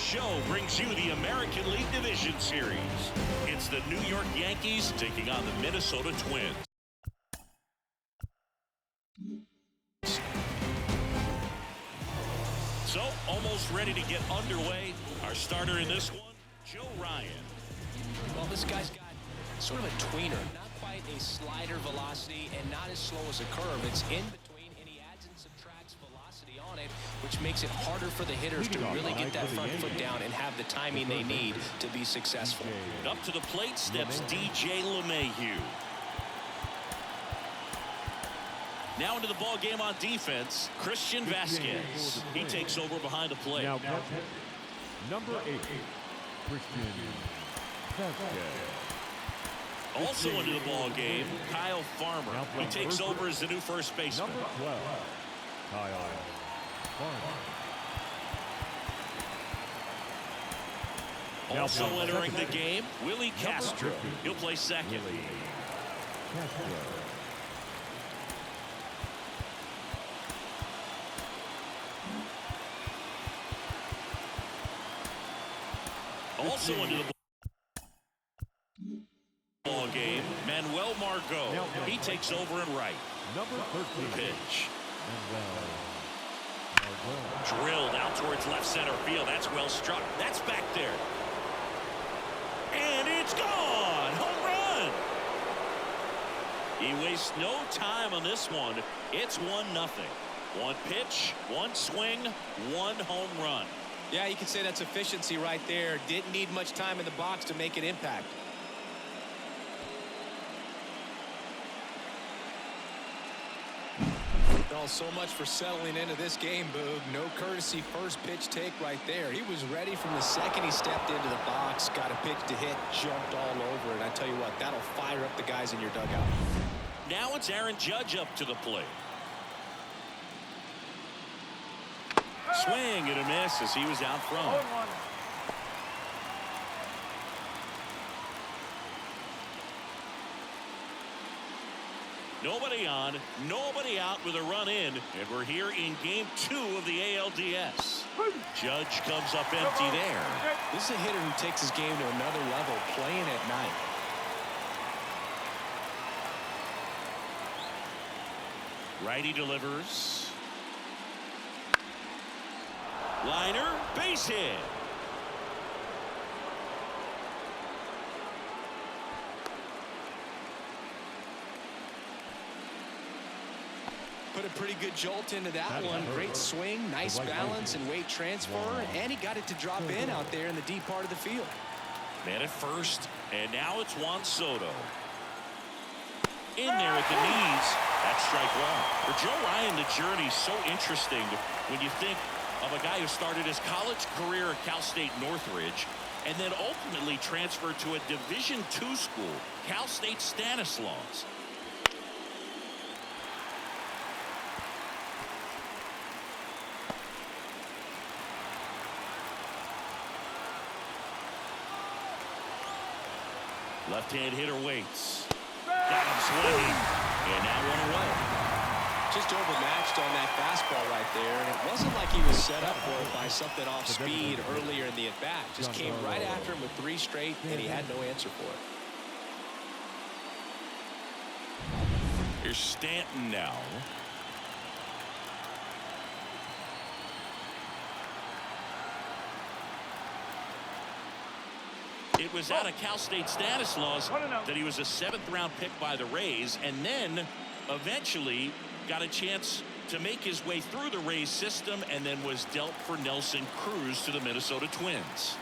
show brings you the American League Division Series. It's the New York Yankees taking on the Minnesota Twins. So, almost ready to get underway. Our starter in this one, Joe Ryan. Well, this guy's got sort of a tweener. Not quite a slider velocity and not as slow as a curve. It's in between, and he adds and subtracts velocity on it, which makes it harder for the hitters to really get that front foot down and have the timing they need to be successful. Up to the plate steps DJ LeMahieu. Now into the ball game on defense, Christian Vasquez. He takes over behind the plate. Now, number 8, Christian Vasquez. Also into the ball game, Kyle Farmer. He takes over as the new first baseman. Number 12, Kyle Farmer. Also entering the game, Willie Castro. He'll play second. Also into the ball game, Manuel Margot. He takes over in right. Number 13, pitch. Margot. Drilled out towards left center field. That's well struck. That's back there. And it's gone. Home run. He wastes no time on this one. It's 1-0. One pitch, one swing, one home run. Yeah, you can say that's efficiency right there. Didn't need much time in the box to make an impact. Well, so much for settling into this game, Boog. No courtesy first pitch take right there. He was ready from the second he stepped into the box, got a pitch to hit, jumped all over it. I tell you what, that'll fire up the guys in your dugout. Now it's Aaron Judge up to the plate. Swing and a miss as he was out front. Nobody on, nobody out with a run in, and we're here in game 2 of the ALDS. Judge comes up empty there. This is a hitter who takes his game to another level, playing at night. Righty delivers. Liner, base hit. Put a pretty good jolt into that one. Great swing, nice balance and weight transfer, and he got it to drop in out there in the deep part of the field. Man at first, and now it's Juan Soto. In there at the knees. That's strike one. For Joe Ryan, the journey's so interesting when you think of a guy who started his college career at Cal State Northridge and then ultimately transferred to a Division II school, Cal State Stanislaus. Left-hand hitter waits. Got him swinging. And now one away. Just overmatched on that fastball right there. And it wasn't like he was set up for it by something off speed earlier in the at-bat. Just came right after him with 3 straight, and he had no answer for it. Here's Stanton now. It was out of Cal State Stanislaus that he was a 7th-round pick by the Rays, and then eventually got a chance to make his way through the Rays system and then was dealt for Nelson Cruz to the Minnesota Twins.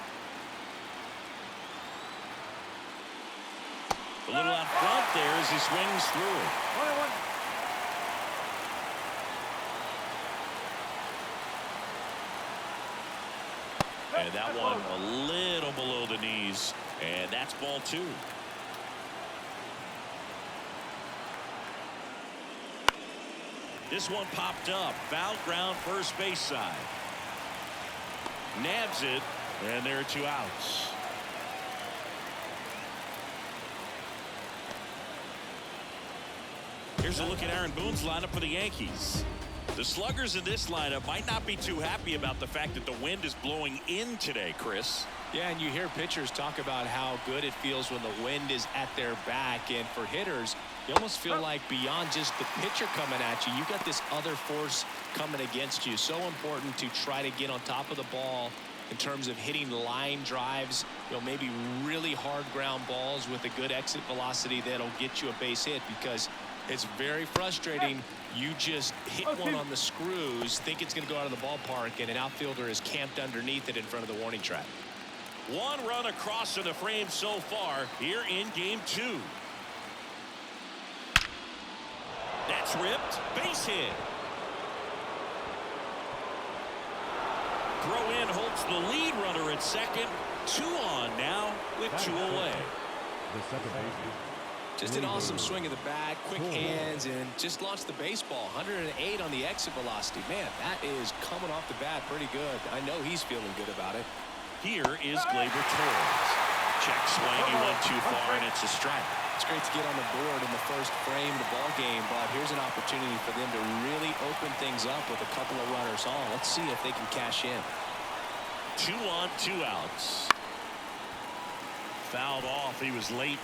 A little out front there as he swings through. And that one a little below the knees, and that's ball 2. This one popped up, foul ground first base side. Nabs it, and there are 2 outs. Here's a look at Aaron Boone's lineup for the Yankees. The sluggers in this lineup might not be too happy about the fact that the wind is blowing in today, Chris. Yeah, and you hear pitchers talk about how good it feels when the wind is at their back. And for hitters, you almost feel like beyond just the pitcher coming at you, you got this other force coming against you. So important to try to get on top of the ball in terms of hitting line drives, maybe really hard ground balls with a good exit velocity that'll get you a base hit, because it's very frustrating. You just hit one on the screws, think it's going to go out of the ballpark, and an outfielder is camped underneath it in front of the warning track. One run across in the frame so far here in game 2. That's ripped. Base hit. Throw in holds the lead runner at second. 2 on now with 2 away. The second baseman. Just an awesome swing of the bat, quick hands, and just launched the baseball. 108 on the exit velocity. Man, that is coming off the bat pretty good. I know he's feeling good about it. Here is Gleyber Torres. Check swing. He went too far, and it's a strike. It's great to get on the board in the first frame of the ball game, but here's an opportunity for them to really open things up with a couple of runners on. Let's see if they can cash in. 2 on, 2 outs. Fouled off. He was late.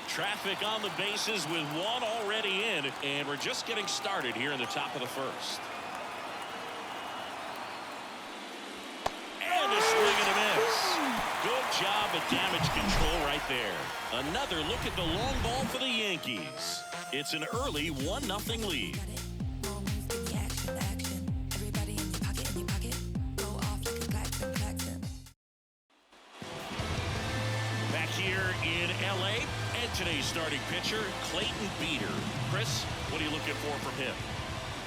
Traffic on the bases with 1 already in, and we're just getting started here in the top of the first. And a swing and a miss. Good job at damage control right there. Another look at the long ball for the Yankees. It's an early 1-0 lead. Back here in LA. And today's starting pitcher, Clayton Beeter. Chris, what are you looking for from him?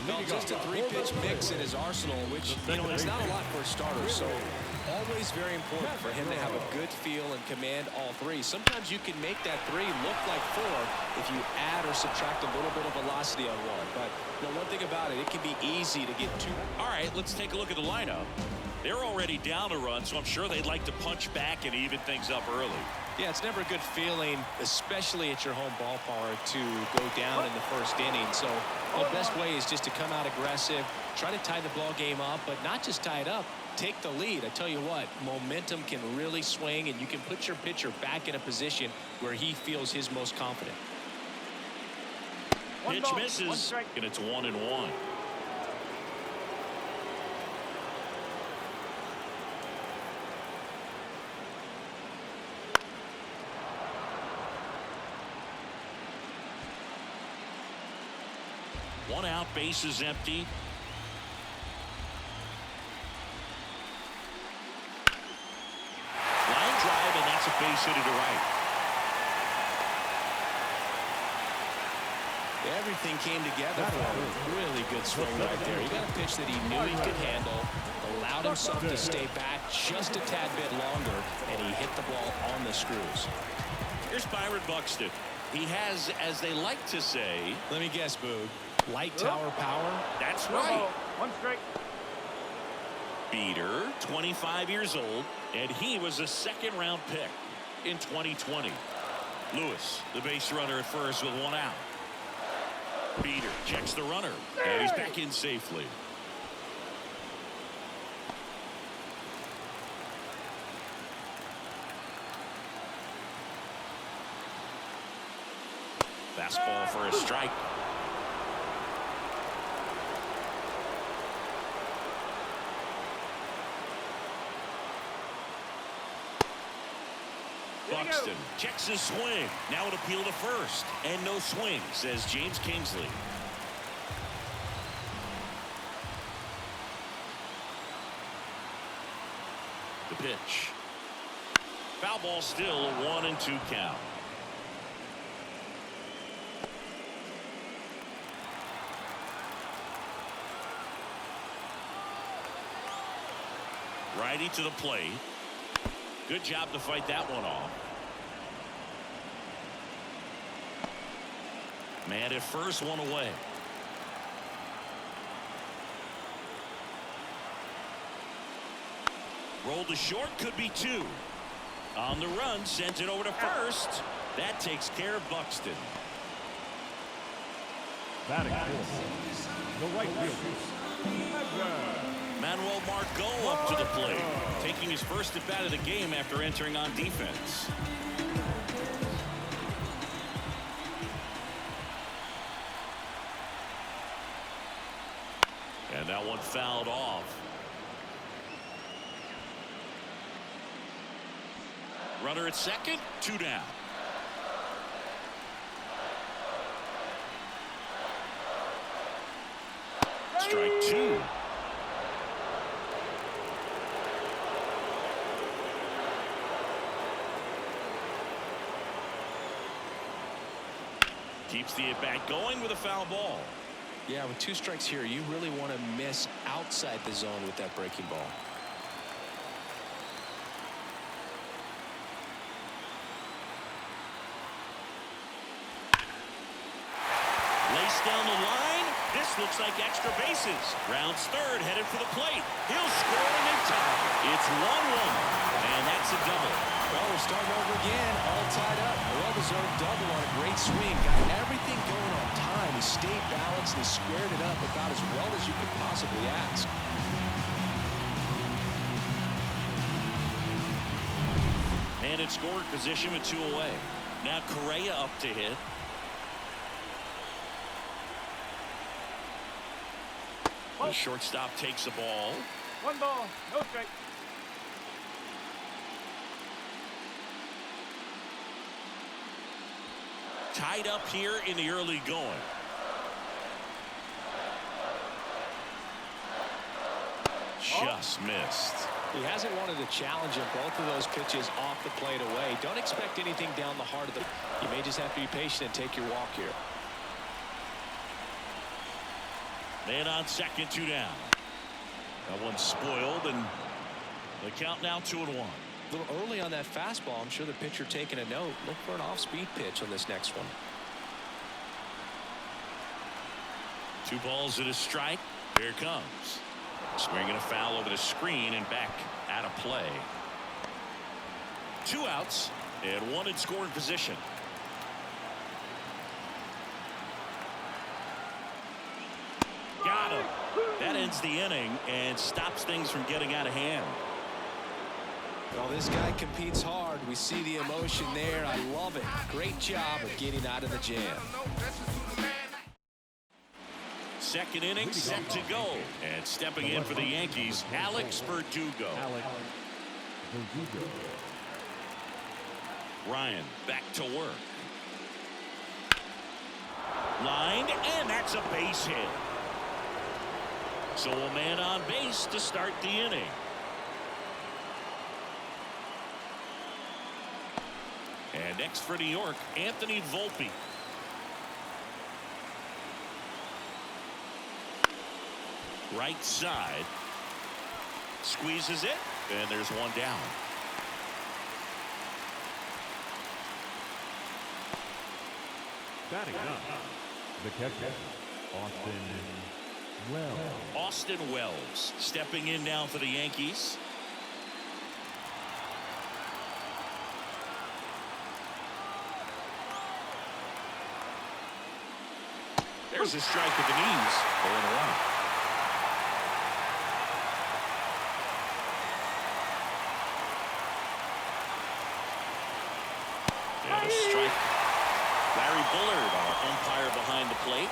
No, just a 3-pitch mix in his arsenal, which, it's not a lot for a starter. So always very important for him to have a good feel and command all 3. Sometimes you can make that 3 look like 4 if you add or subtract a little bit of velocity on one. But one thing about it, it can be easy to get too. All right, let's take a look at the lineup. They're already down a run, so I'm sure they'd like to punch back and even things up early. Yeah, it's never a good feeling, especially at your home ballpark, to go down in the first inning. So the best way is just to come out aggressive, try to tie the ball game up, but not just tie it up, take the lead. I tell you what, momentum can really swing, and you can put your pitcher back in a position where he feels his most confident. Pitch misses, and it's 1-1. One out, base is empty. Line drive, and that's a base hit to the right. Everything came together for him. Really good swing right there. He got a pitch that he knew he could handle, allowed himself to stay back just a tad bit longer, and he hit the ball on the screws. Here's Byron Buxton. He has, as they like to say, let me guess, Boog, light tower power? That's right. 1 strike. Beeter, 25 years old, and he was a second-round pick in 2020. Lewis, the base runner at first with 1 out. Beeter checks the runner, and he's back in safely. Fastball for a strike. Buxton checks his swing. Now an appeal to first. And no swing, says James Kingsley. The pitch. Foul ball still, a 1-2 count. Righty to the plate. Good job to fight that one off. Man at first, 1 away. Roll to short, could be 2. On the run, sends it over to first. That takes care of Buxton. Batting fourth, the right fielder, Manuel Margot up to the plate, taking his first at bat of the game after entering on defense. And that one fouled off. Runner at second, 2 down. Strike 2. Keeps the at-bat going with a foul ball. Yeah, with 2 strikes here, you really want to miss outside the zone with that breaking ball. Laced down the line. This looks like extra bases. Rounds third, headed for the plate. He'll score and they tie. It's 1-1, and that's a double. Well, we're starting over again, all tied up. A well-deserved double on a great swing. Got everything going on time. He stayed balanced and he squared it up about as well as you could possibly ask. Man in scoring position with 2 away. Now Correa up to hit. The shortstop takes the ball. 1 ball, no strike. Tied up here in the early going. Just missed. He hasn't wanted to challenge him. Both of those pitches off the plate away. Don't expect anything down the heart of the. You may just have to be patient and take your walk here. Man on second, 2 down. That one's spoiled, and the count now 2-1. A little early on that fastball. I'm sure the pitcher taking a note. Look for an off-speed pitch on this next one. 2 balls and a strike. Here it comes. Swinging a foul over the screen and back out of play. 2 outs and 1 in scoring position. Got him. That ends the inning and stops things from getting out of hand. Well, this guy competes hard. We see the emotion there. I love it. Great job of getting out of the jam. Second inning set to go. And stepping in for the Yankees, Alex Verdugo. Ryan back to work. Lined, and that's a base hit. So a man on base to start the inning. And next for New York, Anthony Volpe. Right side. Squeezes it, and there's 1 down. Batting up, the catcher, Austin Wells stepping in now for the Yankees. There's a strike at the knees. 0-1. And a strike. Larry Bullard, our umpire behind the plate.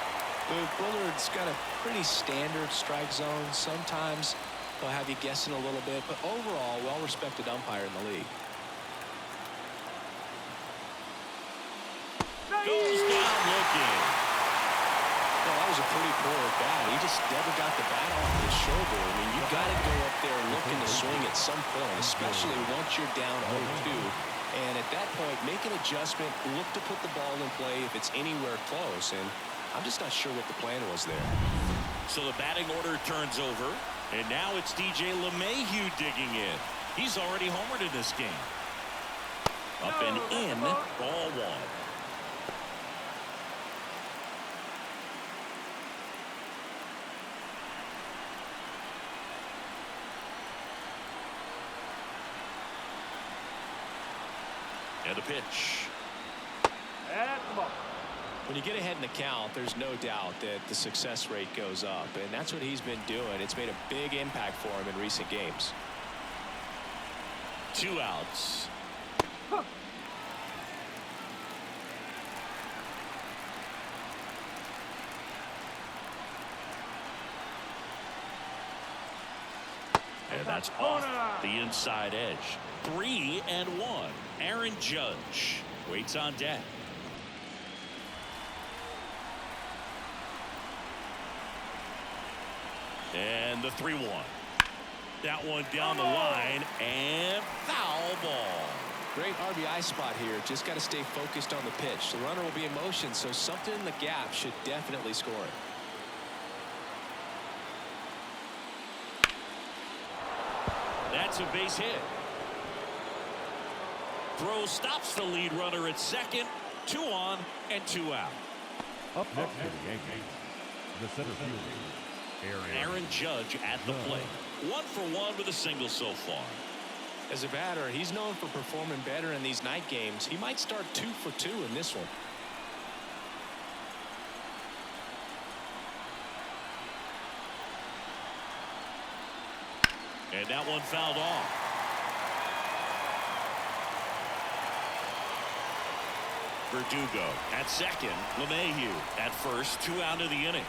Bullard's got a pretty standard strike zone. Sometimes they'll have you guessing a little bit, but overall, well-respected umpire in the league. Goes down looking. Well, that was a pretty poor at bat. He just never got the bat off his shoulder. I mean, you got to go up there looking to swing at some point, especially once you're down 0-2. And at that point, make an adjustment, look to put the ball in play if it's anywhere close. And I'm just not sure what the plan was there. So the batting order turns over, and now it's DJ LeMahieu digging in. He's already homered in this game. Up and in, ball 1. the pitch. At the ball. When you get ahead in the count, there's no doubt that the success rate goes up, and that's what he's been doing. It's made a big impact for him in recent games. 2 outs. And that's off the inside edge. 3-1. Aaron Judge waits on deck. And the 3-1. That one down the line and foul ball. Great RBI spot here. Just got to stay focused on the pitch. The runner will be in motion, so something in the gap should definitely score it. That's a base hit. Throw stops the lead runner at second. 2 on and 2 out. Up next for the Yankees, the center fielder, Aaron Judge at the plate. 1 for 1 with a single so far. As a batter, he's known for performing better in these night games. He might start 2 for 2 in this one. And that one fouled off. Verdugo at second. LeMahieu at first. 2 out of the inning.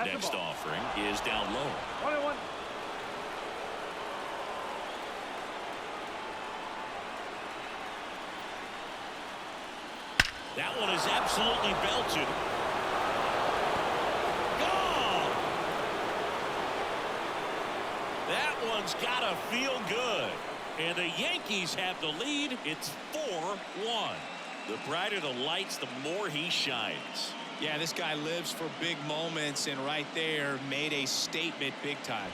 Next offering is down low. 1-1. That one is absolutely belted. Gone! That one's gotta feel good. And the Yankees have the lead. It's 4-1. The brighter the lights, the more he shines. Yeah, this guy lives for big moments, and right there made a statement big time.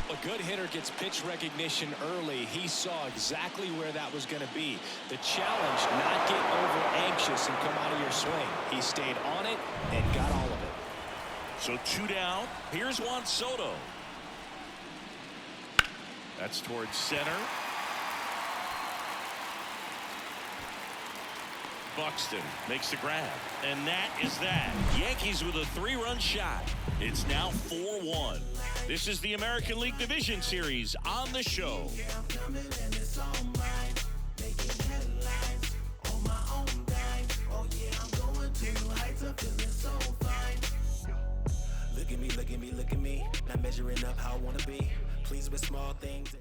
A good hitter gets pitch recognition early. He saw exactly where that was going to be. The challenge, not get over anxious and come out of your swing. He stayed on it and got all of it. So 2 down. Here's Juan Soto. That's towards center. Buxton makes the grab. And that is that. Yankees with a 3-run shot. It's now 4-1. This is the American League Division Series on the show. Look at me. Not measuring up how I want to be. Pleased with small things.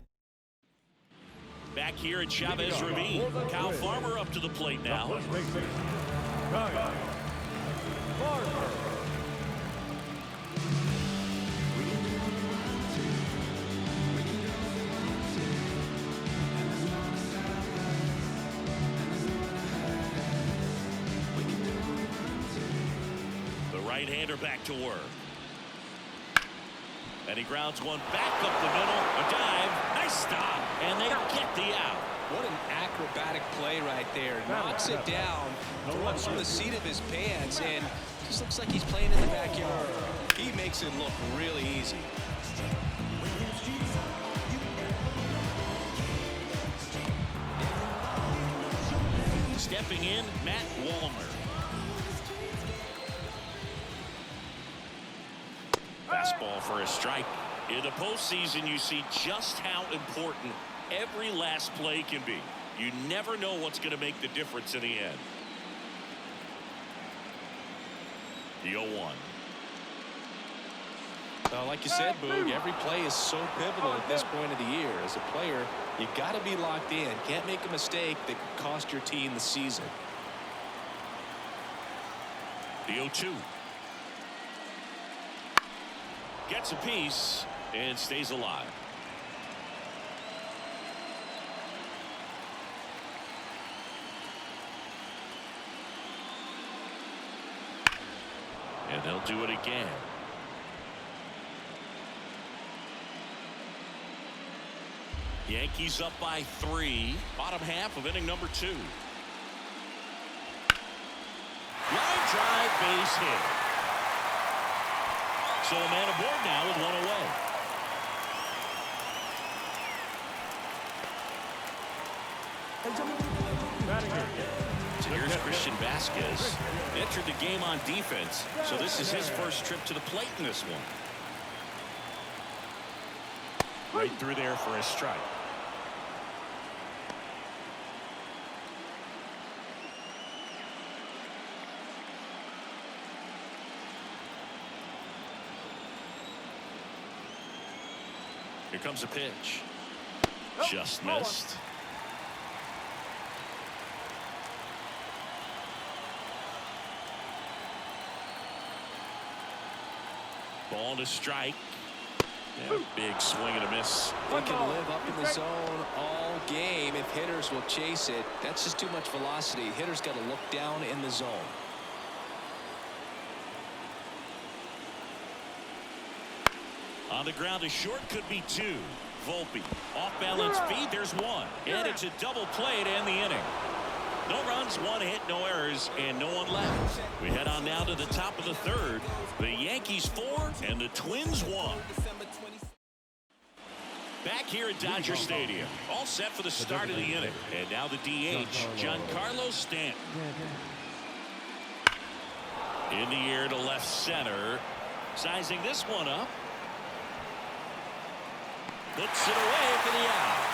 Back here at Chavez Ravine. Kyle Farmer up to the plate now. The right-hander back to work. And he grounds one back up the middle. A dive. Nice stop. And they get the out. What an acrobatic play right there. Knocks it down, throws from the seat of his pants, and just looks like he's playing in the backyard. He makes it look really easy. Stepping in, Matt Wallner. Fastball for a strike. In the postseason, you see just how important every last play can be. You never know what's going to make the difference in the end. The 0-1. Like you said, Boog, every play is so pivotal at this point of the year. As a player, you got to be locked in. Can't make a mistake that could cost your team the season. The 0-2. Gets a piece and stays alive. And they'll do it again. Yankees up by 3. Bottom half of inning number 2. Line drive, base hit. So a man aboard now with one away. So here's Christian Vasquez. Entered the game on defense, so this is his first trip to the plate in this one. Right through there for a strike. Here comes a pitch. Just missed. Ball to strike. Yeah, big swing and a miss. They can live up in the zone all game if hitters will chase it. That's just too much velocity. Hitters got to look down in the zone. On the ground, a short could be two. Volpe, off-balance feed, there's one. And it's a double play to end the inning. No runs, one hit, no errors, and no one left. We head on now to the top of the third. The Yankees 4 and the Twins 1. Back here at Dodger Stadium, all set for the start of the inning. And now the DH, Giancarlo Stanton. In the air to left center. Sizing this one up. Puts it away for the out.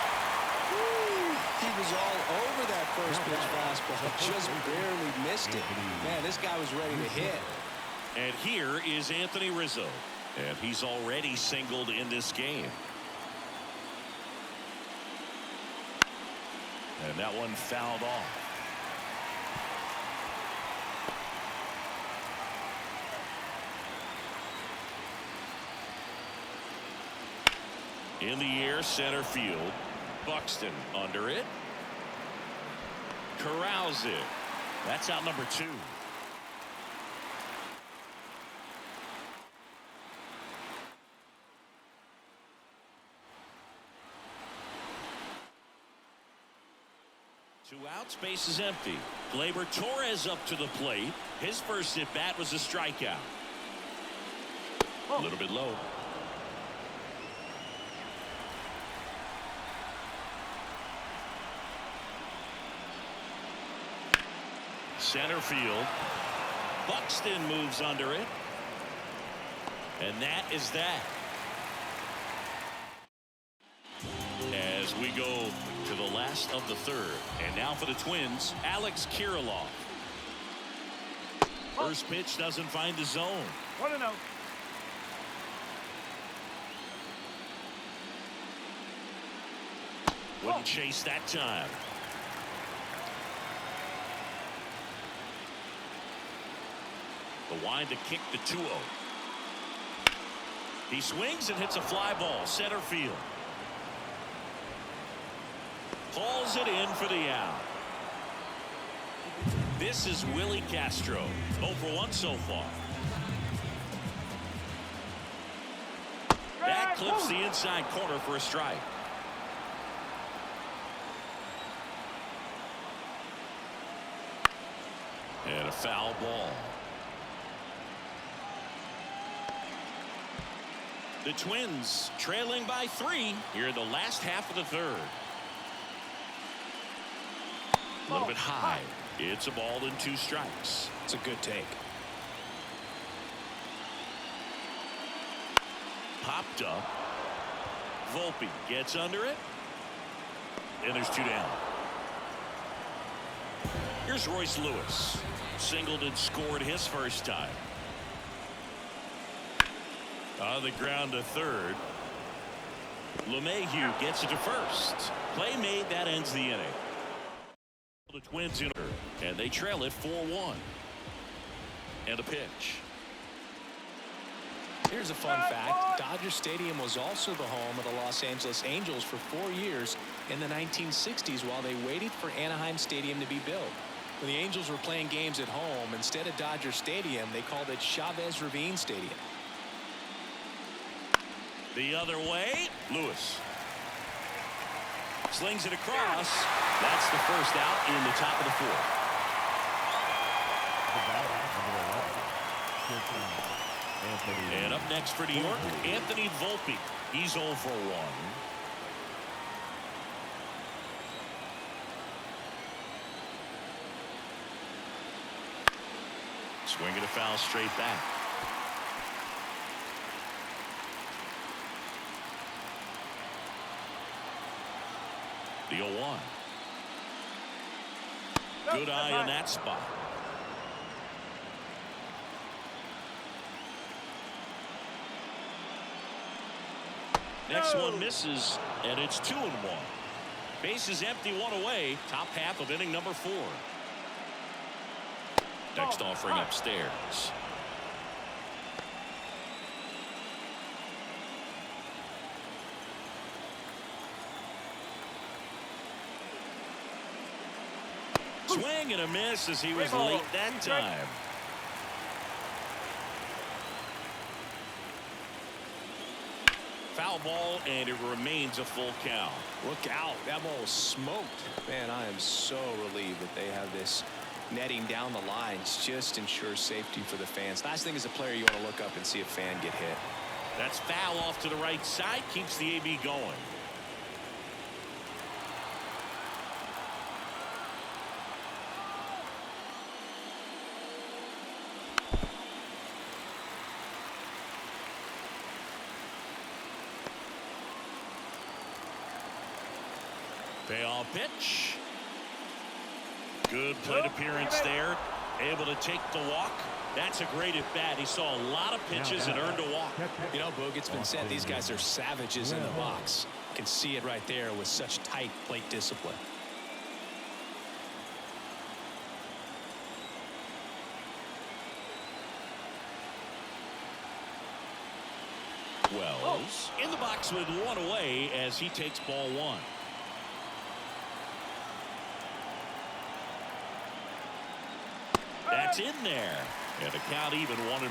He was all over that first pitch fastball, just barely missed it. Man, this guy was ready to hit. And here is Anthony Rizzo, and he's already singled in this game. And that one fouled off. In the air, center field. Buxton under it. Corrals it. That's out number 2. Two outs, base is empty. Gleyber Torres up to the plate. His first at bat was a strikeout. A little bit low. Center field. Buxton moves under it. And that is that. As we go to the last of the third. And now for the Twins, Alex Kirilloff. First pitch doesn't find the zone. 1-0. Wouldn't chase that time. The wind to kick the 2-0. He swings and hits a fly ball center field. Hauls it in for the out. This is Willie Castro. 0 for 1 so far. That clips the inside corner for a strike. And a foul ball. The Twins trailing by 3 here in the last half of the third. A little bit high. It's a ball and 2 strikes. It's a good take. Popped up. Volpe gets under it. And there's 2 down. Here's Royce Lewis. Singled and scored his first time. On the ground to third. LeMahieu gets it to first. Play made, that ends the inning. The Twins in order, and they trail it 4-1. And a pitch. Here's a fun fact. Dodger Stadium was also the home of the Los Angeles Angels for 4 years in the 1960s while they waited for Anaheim Stadium to be built. When the Angels were playing games at home, instead of Dodger Stadium, they called it Chavez Ravine Stadium. The other way, Lewis. Slings it across. That's the first out in the top of the 4th. The batter, number 11, And up next for New York, Anthony Volpe. He's 0 for 1. Swinging a foul straight back. The 0-1. Good eye on that spot. Next one misses, and it's 2-1. Bases empty, 1 away. Top half of inning number 4. Next offering upstairs. Swing and a miss as he was late that time. Foul ball, and it remains a full count. Look out. That ball was smoked. Man, I am so relieved that they have this netting down the lines. Just ensures safety for the fans. Last thing as a player, you want to look up and see a fan get hit. That's foul off to the right side. Keeps the AB going. Payoff pitch. Good plate appearance there. Able to take the walk. That's a great at bat. He saw a lot of pitches and earned a walk. You know, Boog, it's been said these guys are savages in the box. You can see it right there with such tight plate discipline. Wells in the box with 1 away as he takes ball 1. That's in there. And the count even 1-1.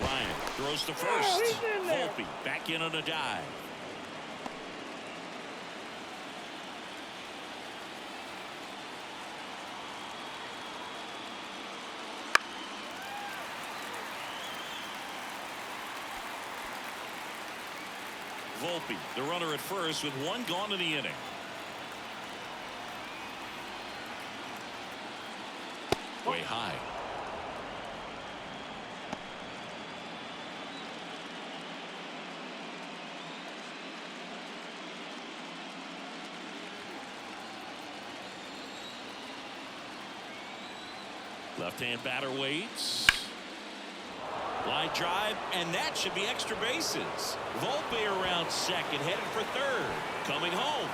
Ryan throws to first. Volpe back in on a dive. Volpe, the runner at first with 1 gone in the inning. Way high. Left-hand batter waits. Line drive, and that should be extra bases. Volpe around second, headed for third. Coming home.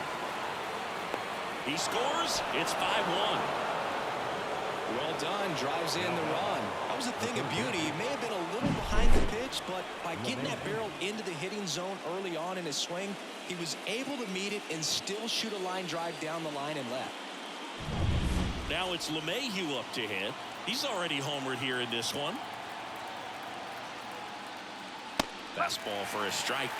He scores. It's 5-1. Well done. Drives in the run. That was a thing of beauty. He may have been a little behind the pitch, but by getting that barrel into the hitting zone early on in his swing, he was able to meet it and still shoot a line drive down the line and left. Now it's LeMahieu up to hit. He's already homered here in this one. Fastball for a strike.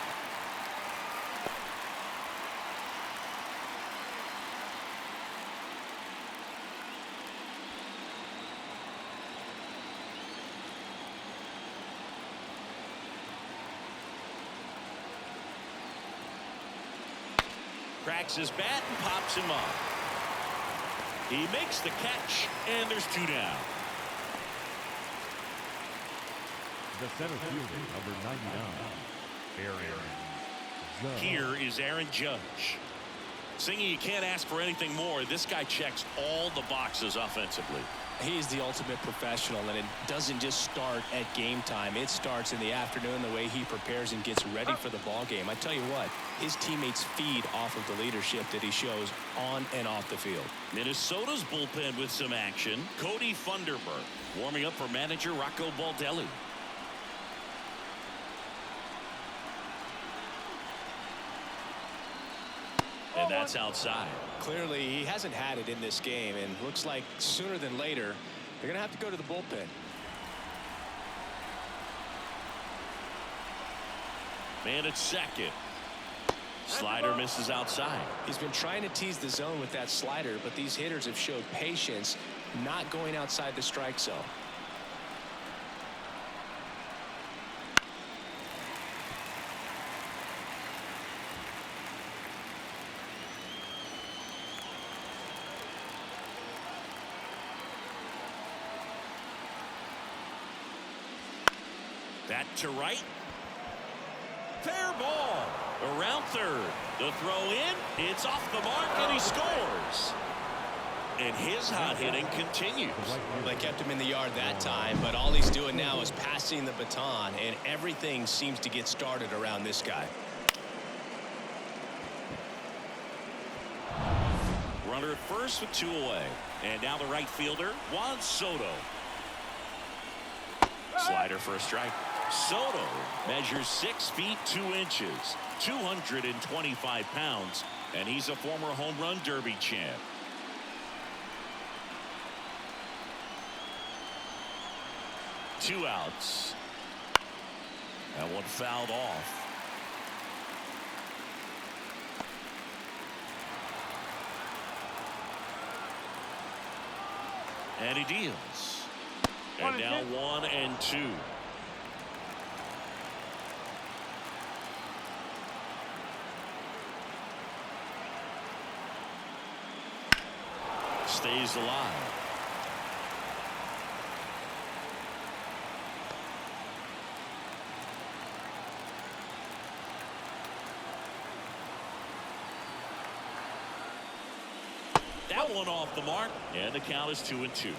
Cracks his bat and pops him up. He makes the catch, and there's 2 down. The center fielder, number 99, Aaron Judge. Here is Aaron Judge. Singing, you can't ask for anything more. This guy checks all the boxes offensively. He's the ultimate professional, and it doesn't just start at game time. It starts in the afternoon, the way he prepares and gets ready for the ball game. I tell you what, his teammates feed off of the leadership that he shows on and off the field. Minnesota's bullpen with some action. Cody Funderburk warming up for manager Rocco Baldelli. And that's outside. Clearly, he hasn't had it in this game, and looks like sooner than later, they're going to have to go to the bullpen. Man at second. Slider misses outside. He's been trying to tease the zone with that slider, but these hitters have showed patience not going outside the strike zone. That to right. Fair ball. Around third. The throw in. It's off the mark, and he scores. And his hot hitting continues. They kept him in the yard that time, but all he's doing now is passing the baton, and everything seems to get started around this guy. Runner at first with 2 away. And now the right fielder, Juan Soto. Slider for a strike. Soto measures 6 feet 2 inches, 225 pounds, and he's a former home run derby champ. Two outs. That one fouled off. And he deals. And now 1 and 2. Stays alive. That one off the mark, and the count is 2 and 2.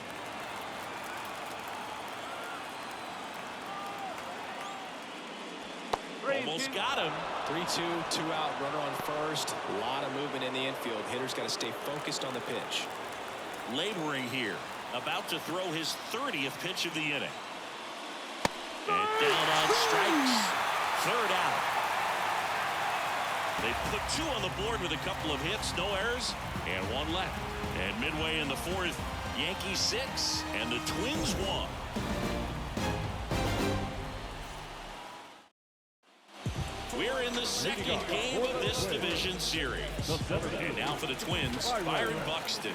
Almost got him. 3-2, 2 out, runner on first. A lot of movement in the infield. Hitter's got to stay focused on the pitch. Laboring here. About to throw his 30th pitch of the inning. And down on strikes. Third out. They put 2 on the board with a couple of hits, no errors, and 1 left. And midway in the 4th, Yankees 6 and the Twins 1. We're in the second game of this division series. And now for the Twins, Byron Buxton.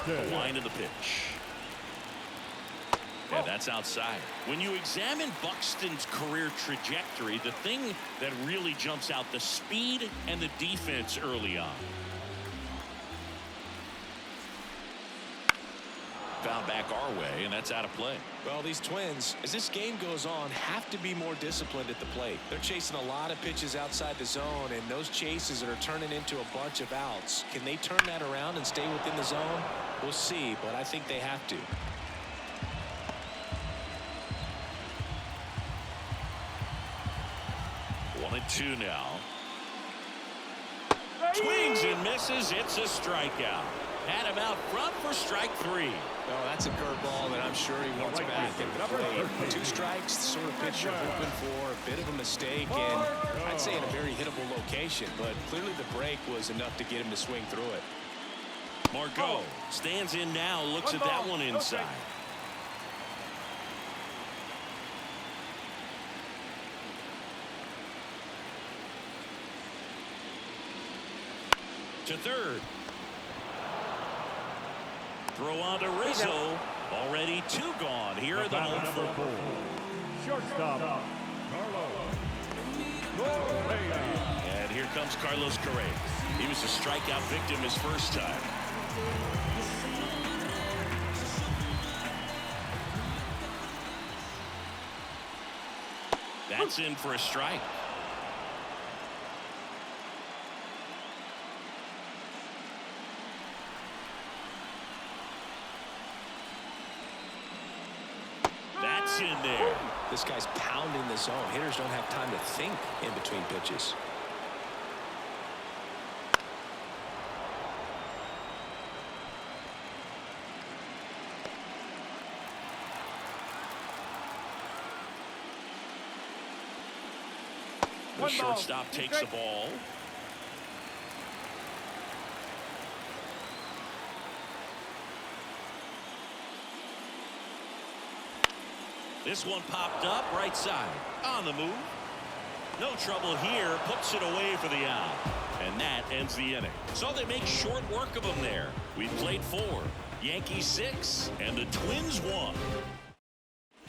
The line of the pitch. And that's outside. When you examine Buxton's career trajectory, the thing that really jumps out, the speed and the defense early on. Found back our way, and that's out of play. Well, these Twins, as this game goes on, have to be more disciplined at the plate. They're chasing a lot of pitches outside the zone, and those chases that are turning into a bunch of outs. Can they turn that around and stay within the zone? We'll see, but I think they have to. One and 2 now. Swings and misses. It's a strikeout. Had him out front for strike 3. Oh, that's a curveball that I'm sure he wants back at the plate. 2 strikes, the sort of pitch you're hoping for. A bit of a mistake, and I'd say in a very hittable location, but clearly the break was enough to get him to swing through it. Margot stands in now, looks at that one inside. To third. Throw on to Rizzo. Already 2 gone here in the home front. Shortstop, And here comes Carlos Correa. He was a strikeout victim his first time. That's in for a strike. That's in there. This guy's pounding the zone. Hitters don't have time to think in between pitches. The shortstop takes the ball. This one popped up right side. On the move. No trouble here. Puts it away for the out. And that ends the inning. So they make short work of him there. We've played 4. Yankees 6 and the Twins 1.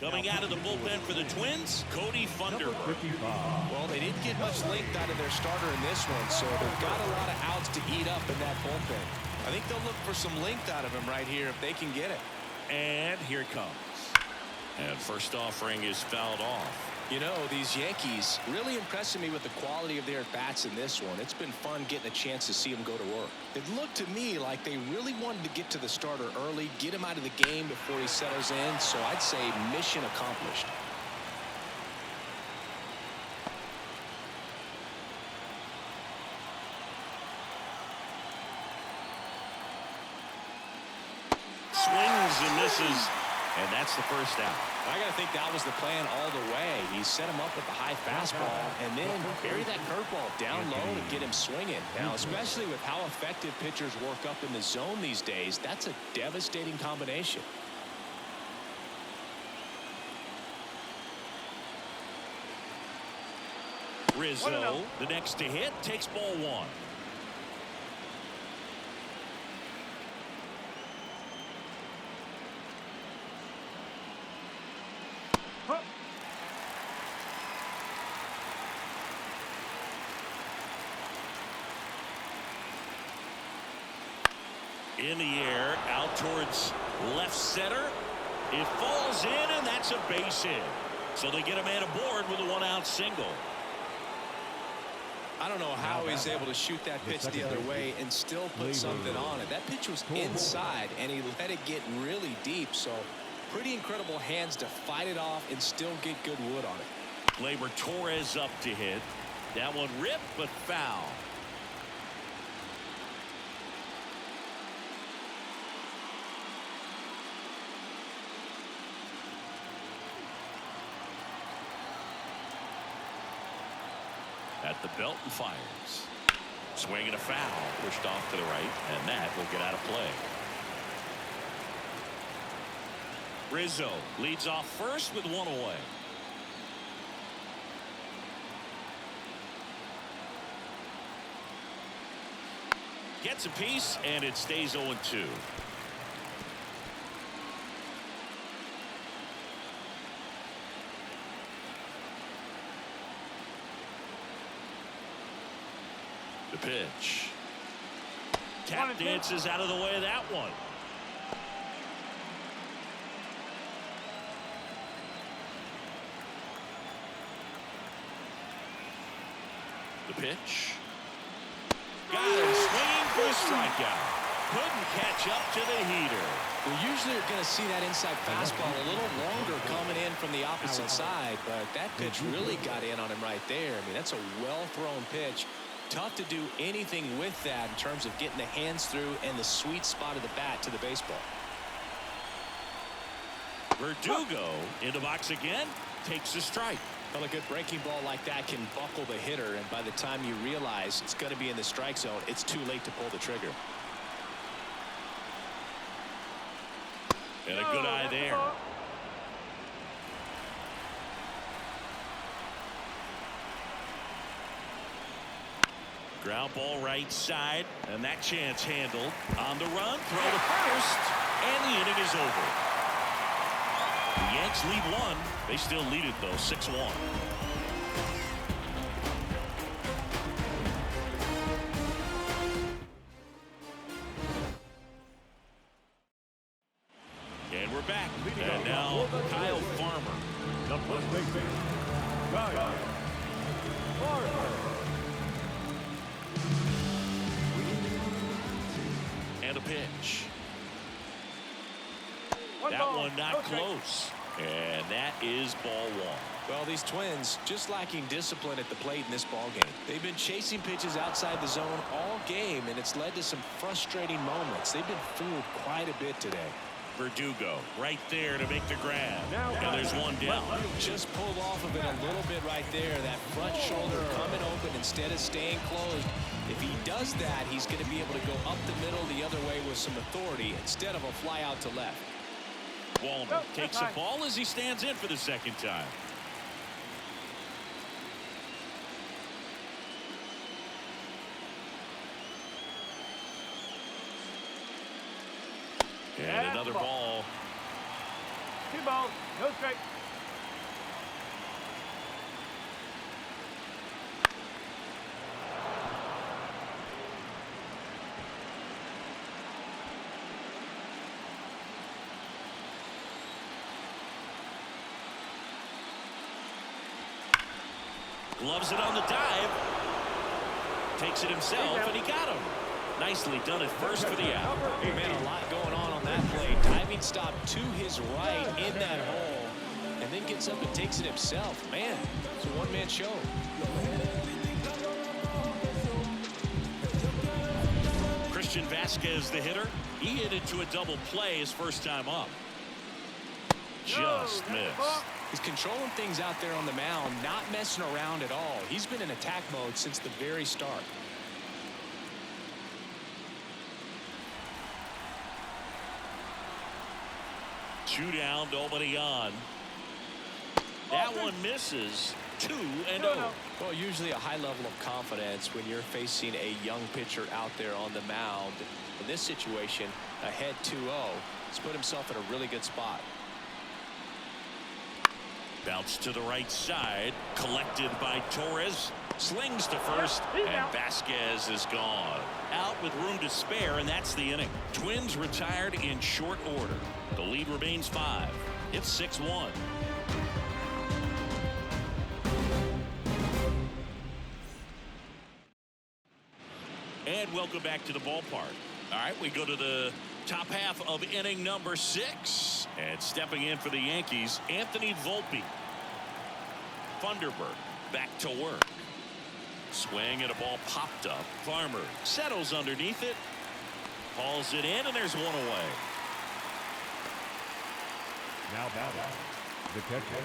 Coming out of the bullpen for the Twins, Cody Funderburk. 55. Well, they didn't get much length out of their starter in this one, so they've got a lot of outs to eat up in that bullpen. I think they'll look for some length out of him right here if they can get it. And here it comes. And first offering is fouled off. You know, these Yankees really impressing me with the quality of their at-bats in this one. It's been fun getting a chance to see them go to work. It looked to me like they really wanted to get to the starter early, get him out of the game before he settles in, so I'd say mission accomplished. Swings and misses, and that's the first out. I got to think that was the plan all the way. He set him up with the high fastball and then bury that curveball down low to get him swinging. Now, especially with how effective pitchers work up in the zone these days, that's a devastating combination. Rizzo, the next to hit, takes ball 1. In the air, out towards left center. It falls in, and that's a base hit. So they get a man aboard with a 1-out single. I don't know how he's able to shoot that pitch the other way and still put something on it. That pitch was inside, and he let it get really deep. So pretty incredible hands to fight it off and still get good wood on it. Gleyber Torres up to hit. That one ripped, but foul. At the belt and fires. Swing and a foul. Pushed off to the right, and that will get out of play. Rizzo leads off first with 1 away. Gets a piece, and it stays 0-2. The pitch. Tap dances out of the way of that one. The pitch. Got him swinging for a strikeout. Couldn't catch up to the heater. Well, usually you're going to see that inside fastball a little longer coming in from the opposite side, but that pitch really got in on him right there. I mean, that's a well-thrown pitch. Tough to do anything with that in terms of getting the hands through and the sweet spot of the bat to the baseball. Verdugo in the box again, takes a strike. Well, a good breaking ball like that can buckle the hitter, and by the time you realize it's going to be in the strike zone, it's too late to pull the trigger. And a good eye there. Ground ball right side, and that chance handled. On the run, throw to first, and the inning is over. The Yanks lead 1. They still lead it, though, 6-1. And we're back. And now Kyle Farmer. The first baseman, Kyle Farmer. And a pitch. That one not close. And that is ball 1. Well, these Twins just lacking discipline at the plate in this ball game. They've been chasing pitches outside the zone all game, and it's led to some frustrating moments. They've been fooled quite a bit today. Verdugo right there to make the grab. And there's one down. Just pulled off of it a little bit right there. That front shoulder coming open instead of staying closed. If he does that, he's going to be able to go up the middle the other way with some authority instead of a fly out to left. Wallner takes the ball as he stands in for the second time. And another ball. 2 balls, no strike. Gloves it on the dive. Takes it himself, and he got him. Nicely done at first for the out. Man, a lot going on that play. Diving stop to his right in that hole, and then gets up and takes it himself. Man, it's a one-man show. Christian Vasquez, the hitter. He hit it to a double play his first time up. Just missed. He's controlling things out there on the mound, not messing around at all. He's been in attack mode since the very start. Two down, nobody on. That one misses. 2-0. Well, usually a high level of confidence when you're facing a young pitcher out there on the mound. In this situation, ahead 2-0. He's put himself in a really good spot. Bounce to the right side, collected by Torres. Slings to first, and Vasquez is gone. Out with room to spare, and that's the inning. Twins retired in short order. The lead remains 5. It's 6-1. And welcome back to the ballpark. All right, we go to the top half of inning number 6. And stepping in for the Yankees, Anthony Volpe. Thunderbird back to work. Swing and a ball popped up. Farmer settles underneath it. Hauls it in, and there's one away. Now batting, the catcher,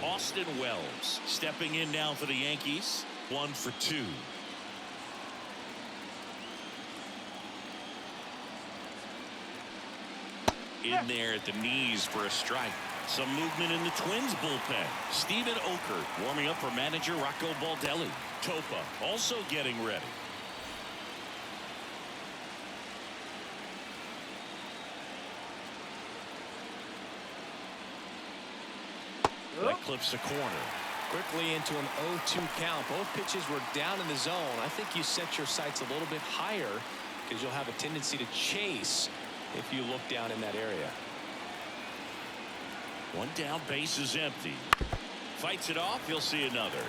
Austin Wells stepping in now for the Yankees. 1 for 2. In there at the knees for a strike. Some movement in the Twins bullpen. Steven Okert warming up for manager Rocco Baldelli. Topa also getting ready. That clips a corner. Quickly into an 0-2 count. Both pitches were down in the zone. I think you set your sights a little bit higher because you'll have a tendency to chase if you look down in that area. One down, base is empty. Fights it off, you'll see another.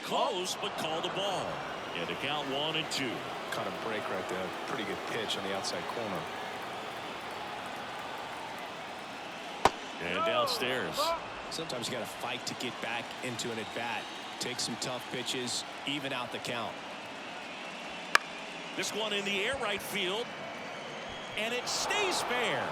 Close, but called a ball. And to count 1 and 2. Caught a break right there. Pretty good pitch on the outside corner. And downstairs. Sometimes you got to fight to get back into an at-bat. Take some tough pitches, even out the count. This one in the air right field. And it stays fair.